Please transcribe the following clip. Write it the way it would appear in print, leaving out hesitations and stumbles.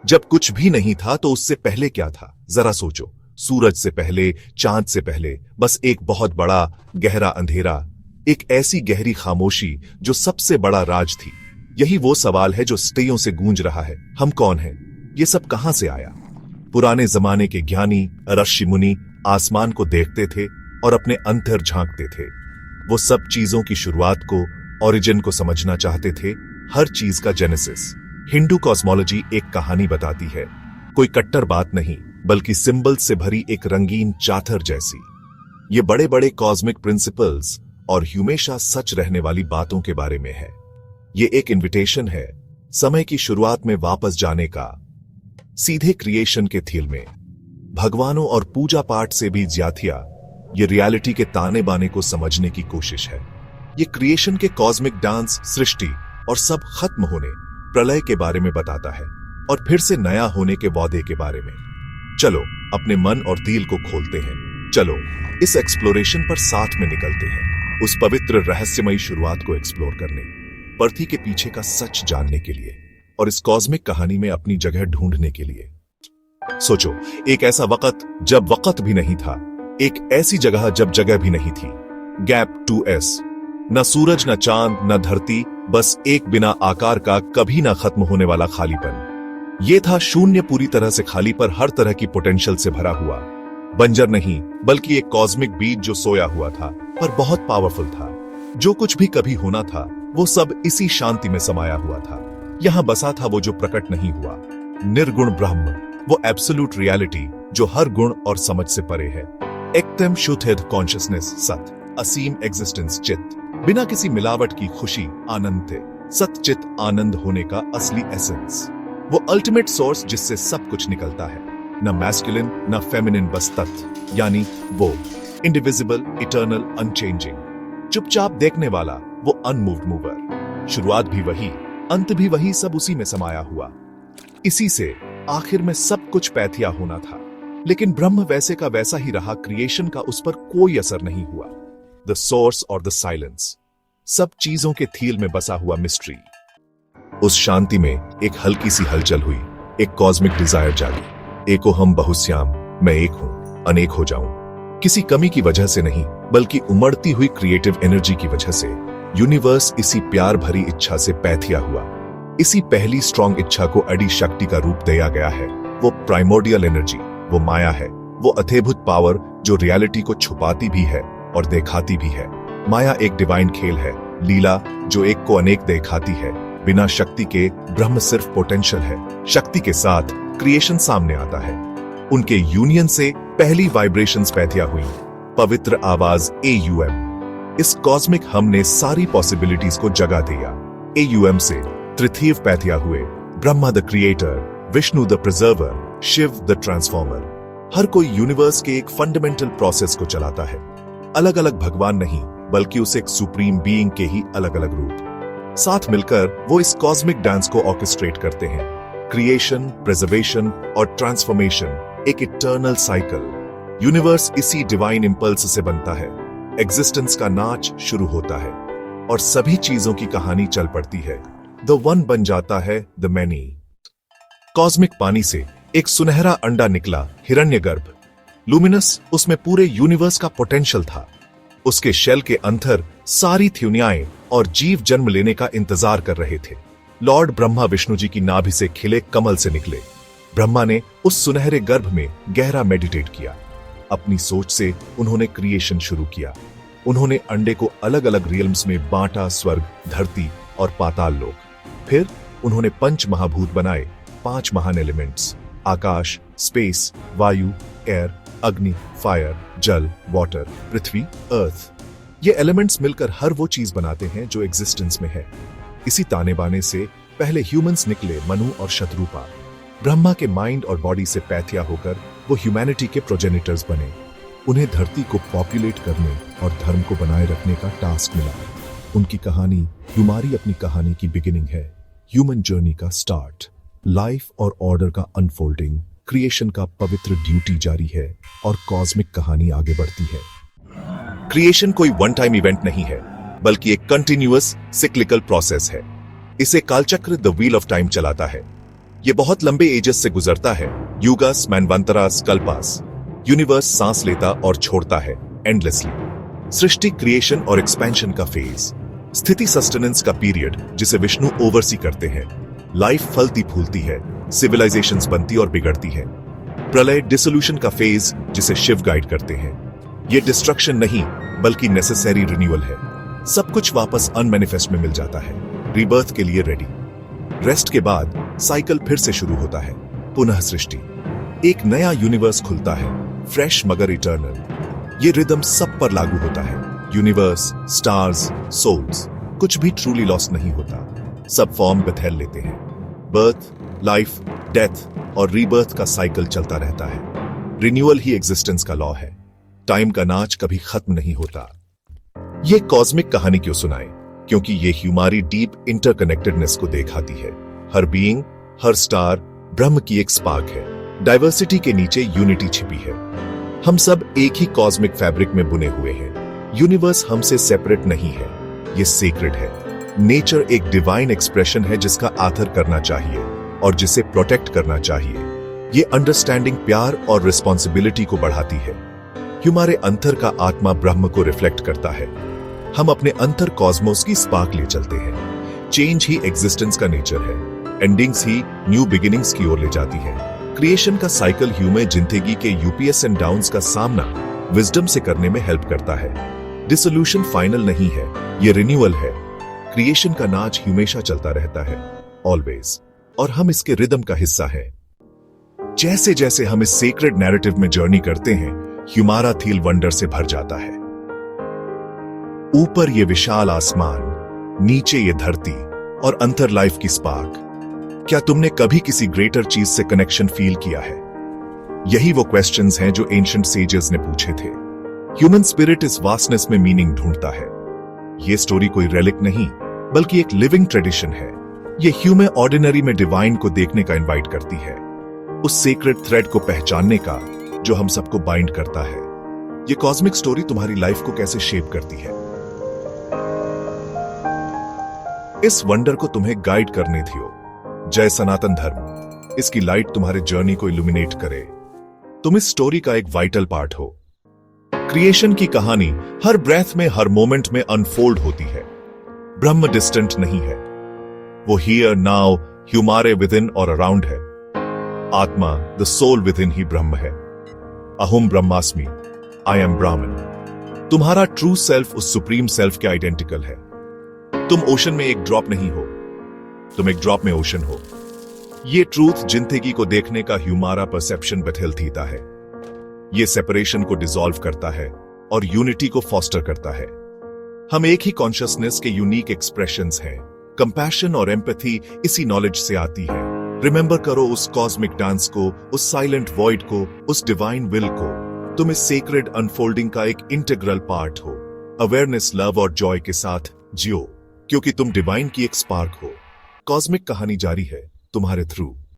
जब कुछ भी नहीं था तो उससे पहले क्या था, जरा सोचो। सूरज से पहले, चांद से पहले, बस एक बहुत बड़ा गहरा अंधेरा, एक ऐसी गहरी खामोशी जो सबसे बड़ा राज थी। यही वो सवाल है जो सदियों से गूंज रहा है। हम कौन हैं? ये सब कहां से आया? पुराने जमाने के ज्ञानी ऋषि मुनि आसमान को देखते थे और अपने अंतर झांकते थे। वो सब चीजों की शुरुआत को, ओरिजिन को समझना चाहते थे, हर चीज का जेनेसिस। हिंदू कॉस्मोलॉजी एक कहानी बताती है, कोई कट्टर बात नहीं, बल्कि सिंबल से भरी एक रंगीन चादर जैसी। ये बड़े बड़े कॉस्मिक प्रिंसिपल्स और हमेशा सच रहने वाली बातों के बारे में है। ये एक इनविटेशन है समय की शुरुआत में वापस जाने का, सीधे क्रिएशन के थील में। भगवानों और पूजा पाठ से भी ज्यादा ये रियलिटी के ताने बाने को समझने की कोशिश है। ये क्रिएशन के कॉस्मिक डांस, सृष्टि और सब खत्म होने, प्रलय के बारे में बताता है, और फिर से नया होने के वादे के बारे में। चलो अपने मन और दिल को खोलते हैं। चलो इस एक्सप्लोरेशन पर साथ में निकलते हैं, उस पवित्र रहस्यमयी शुरुआत को एक्सप्लोर करने, पृथ्वी के पीछे का सच जानने के लिए, और इस कॉस्मिक कहानी में अपनी जगह ढूंढने के लिए। सोचो, एक ऐसा वक्त जब वक्त भी नहीं था, एक ऐसी जगह जब जगह भी नहीं थी। गैप 2S, न सूरज, न चांद, न धरती, बस एक बिना आकार का, कभी ना खत्म होने वाला खालीपन। यह था शून्य, पूरी तरह से खाली, पर हर तरह की पोटेंशियल से भरा हुआ। बंजर नहीं, बल्कि एक कॉस्मिक बीज जो सोया हुआ था, पर बहुत पावरफुल था। जो कुछ भी कभी होना था, वो सब इसी शांति में समाया हुआ था। यहां बसा था वो जो प्रकट नहीं हुआ, निर्गुण ब्रह्म, वो एब्सोल्यूट रियलिटी जो हर गुण और समझ से परे है। एकदम शुद्ध कॉन्शियसनेस, सत, असीम एग्जिस्टेंस, चित, बिना किसी मिलावट की खुशी, आनंद थे। सतचित आनंद होने का असली एसेंस, वो अल्टीमेट सोर्स जिससे सब कुछ निकलता है, न मैस्कुलिन न फेमिनिन, बस तत्व, यानी वो इंडिविजिबल, इटर्नल, अनचेंजिंग, चुपचाप देखने वाला, वो अनमूव्ड मूवर। शुरुआत भी वही, अंत भी वही, सब उसी में समाया हुआ। इसी से आखिर में सब कुछ पैथिया होना था। लेकिन ब्रह्म वैसे का वैसा ही रहा, क्रिएशन का उस पर कोई असर नहीं हुआ। द सोर्स और द साइलेंस, सब चीजों के थील में बसा हुआ मिस्ट्री। उस शांति में एक हल्की सी हलचल हुई, एक कॉस्मिक डिजायर जागी। एको हम बहुश्याम, मैं एक हूं, अनेक हो जाऊं। किसी कमी की वजह से नहीं, बल्कि उमड़ती हुई क्रिएटिव एनर्जी की वजह से। यूनिवर्स इसी प्यार भरी इच्छा से पैथिया हुआ। इसी पहली स्ट्रॉन्ग इच्छा को अड़ी शक्ति का रूप दिया गया है। वो प्राइमोर्डियल एनर्जी, वो माया है, वो अद्भुत पावर जो रियलिटी को छुपाती भी है और दिखाती भी है। माया एक डिवाइन खेल है, लीला जो एक को अनेक दिखाती है। बिना शक्ति के ब्रह्म सिर्फ पोटेंशियल है, शक्ति के साथ क्रिएशन सामने आता है। उनके यूनियन से पहली वाइब्रेशंस पैथिया हुई, पवित्र आवाज AUM। इस कॉस्मिक हम ने सारी पॉसिबिलिटीज को जगा दिया। AUM से तृतीय पैथिया हुए, Brahma the creator, Vishnu the preserver, Shiva the transformer. हर कोई यूनिवर्स के एक फंडामेंटल प्रोसेस को चलाता है। अलग अलग भगवान नहीं, बल्कि उसे एक सुप्रीम बीइंग के ही अलग अलग रूप। साथ मिलकर वो इस कॉस्मिक डांस को ऑर्केस्ट्रेट करते हैं। क्रिएशन, प्रिजर्वेशन और ट्रांसफॉर्मेशन, एक इटर्नल साइकिल। यूनिवर्स इसी डिवाइन इंपल्स से बनता है। एग्जिस्टेंस का नाच शुरू होता है और सभी चीजों की कहानी चल पड़ती है। द वन बन जाता है द मैनी। कॉस्मिक पानी से एक सुनहरा अंडा निकला, हिरण्यगर्भ, लुमिनस। उसमें पूरे यूनिवर्स का पोटेंशियल था। उसके शेल के अंदर सारी थ्यूनियाएं और जीव जन्म लेने का इंतजार कर रहे थे। लॉर्ड ब्रह्मा विष्णु जी की नाभि से खिले कमल से निकले। ब्रह्मा ने उस सुनहरे गर्भ में गहरा मेडिटेट किया। अपनी सोच से उन्होंने क्रिएशन शुरू किया। उन्होंने अंडे को अलग अलग रियल्म्स में बांटा, स्वर्ग, धरती और पाताल लोक। फिर उन्होंने पंच महाभूत बनाए, 5 महान एलिमेंट्स, आकाश, स्पेस, वायु, एयर, अग्नि, फायर, जल, वाटर, पृथ्वी, अर्थ। ये एलिमेंट्स मिलकर हर वो चीज बनाते हैं जो एग्जिस्टेंस में है। इसी ताने बाने से पहले ह्यूमंस निकले, मनु और शत्रुपा। ब्रह्मा के माइंड और बॉडी से पैथिया होकर वो ह्यूमैनिटी के प्रोजेनिटर्स बने। उन्हें धरती को पॉपुलेट करने और धर्म को बनाए रखने का टास्क मिला। उनकी कहानी हमारी अपनी कहानी की बिगिनिंग है, ह्यूमन जर्नी का स्टार्ट, लाइफ और ऑर्डर का अनफोल्डिंग, क्रिएशन का पवित्र ड्यूटी जारी है और कॉस्मिक कहानी आगे बढ़ती है। क्रिएशन कोई वन टाइम इवेंट नहीं है, बल्कि एक कंटिन्यूअस सिक्लिकल प्रोसेस है। इसे कालचक्र द व्हील ऑफ टाइम चलाता है। ये बहुत लंबे एजेस से गुजरता है, युगस, मैनवंतरास, कल्पास। यूनिवर्स सांस लेता और छोड़ता है एंडलेसली। सृष्टि, क्रिएशन और एक्सपेंशन का फेज। स्थिति, सस्टेनेंस का पीरियड जिसे विष्णु ओवरसी करते हैं। लाइफ फलती फूलती है, सिविलाइजेशंस बनती और बिगड़ती है। प्रलय, डिसोल्यूशन का फेज जिसे शिव गाइड करते हैं। ये डिस्ट्रक्शन नहीं बल्कि नेसेसरी रिन्यूअल है। सब कुछ वापस अनमैनिफेस्ट में मिल जाता है, रीबर्थ के लिए रेडी। रेस्ट के बाद साइकिल फिर से शुरू होता है, पुनः सृष्टि। एक नया यूनिवर्स खुलता है, फ्रेश मगर इटर्नल। ये रिदम सब पर लागू होता है, यूनिवर्स, स्टार्स, सोल्स। कुछ भी ट्रूली लॉस्ट नहीं होता, सब फॉर्म बथेल लेते हैं। बर्थ, लाइफ, डेथ और रीबर्थ का साइकिल चलता रहता है। रिन्यूअल ही एग्जिस्टेंस का लॉ है। टाइम का नाच कभी खत्म नहीं होता। ये कॉस्मिक कहानी क्यों सुनाए? क्योंकि ये हमारी डीप इंटरकनेक्टेडनेस को दिखाती है। हर बीइंग, हर स्टार ब्रह्म की एक स्पार्क है। डाइवर्सिटी के नीचे यूनिटी छिपी है। हम सब एक ही कॉस्मिक फैब्रिक में बुने हुए हैं। यूनिवर्स हमसे सेपरेट नहीं है, ये सेक्रेड है। नेचर एक डिवाइन एक्सप्रेशन है जिसका आदर करना चाहिए और जिसे प्रोटेक्ट करना चाहिए। ये अंडरस्टैंडिंग प्यार और रिस्पॉन्सिबिलिटी को बढ़ाती है। हमारे अंतर का आत्मा ब्रह्म को रिफ्लेक्ट करता है। हम अपने अंतर कॉस्मोस की स्पार्क ले चलते हैं। चेंज ही एग्जिस्टेंस का नेचर है। एंडिंग्स ही न्यू बिगिनिंग्स की ओर ले जाती है। क्रिएशन का साइकिल ह्यूमन जिंदगी के यूपीएस एंड डाउन्स का सामना विजडम से करने में हेल्प करता है। डिसोल्यूशन फाइनल नहीं है, ये रिन्यूअल है। क्रिएशन का नाच हमेशा चलता रहता है, ऑलवेज, और हम इसके रिदम का हिस्सा है। जैसे जैसे हम इस सेक्रेड नैरेटिव में जर्नी करते हैं, हमारा थील वंडर से भर जाता है। ऊपर ये विशाल आसमान, नीचे ये धरती और अंतर लाइफ की स्पार्क। क्या तुमने कभी किसी ग्रेटर चीज से कनेक्शन फील किया है? यही वो क्वेश्चंस हैं जो एंशिएंट सेजेस ने पूछे थे। ह्यूमन स्पिरिट इस वास्टनेस में मीनिंग ढूंढता है। ये स्टोरी कोई रेलिक नहीं बल्कि एक लिविंग ट्रेडिशन है। ये ह्यूमन ऑर्डिनरी में डिवाइन को देखने का इनवाइट करती है, उस सेक्रेड थ्रेड को पहचानने का जो हम सबको बाइंड करता है। ये कॉस्मिक स्टोरी तुम्हारी लाइफ को कैसे शेप करती है, इस वंडर को तुम्हें गाइड करने थी हो। जय सनातन धर्म, इसकी लाइट तुम्हारे जर्नी को इल्यूमिनेट करे। तुम इस स्टोरी का एक वाइटल पार्ट हो। क्रिएशन की कहानी हर ब्रेथ में, हर मोमेंट में अनफोल्ड होती है। ब्रह्म डिस्टेंट नहीं है, वो हियर नाउ हमारे विद इन और अराउंड है। आत्मा, द सोल विद इन ही ब्रह्म है। अहम ब्रह्मास्मि, आई एम ब्राह्मण। तुम्हारा ट्रू सेल्फ उस सुप्रीम सेल्फ के आइडेंटिकल है। तुम ओशन में एक ड्रॉप नहीं हो, तुम एक ड्रॉप में ओशन हो। ये ट्रूथ जिंदगी को देखने का हमारा परसेप्शन बदलता है। ये सेपरेशन को डिसॉल्व करता है और यूनिटी को फॉस्टर करता है। हम एक ही कॉन्शियसनेस के यूनिक एक्सप्रेशंस हैं। कंपैशन और एम्पैथी इसी नॉलेज से आती है। रिमेंबर करो उस कॉस्मिक डांस को, उस साइलेंट वॉइड को, उस डिवाइन विल को। तुम इस सेक्रेड अनफोल्डिंग का एक इंटीग्रल पार्ट हो। अवेयरनेस, लव और जॉय के साथ जियो, क्योंकि तुम डिवाइन की एक स्पार्क हो। कॉस्मिक कहानी जारी है तुम्हारे थ्रू।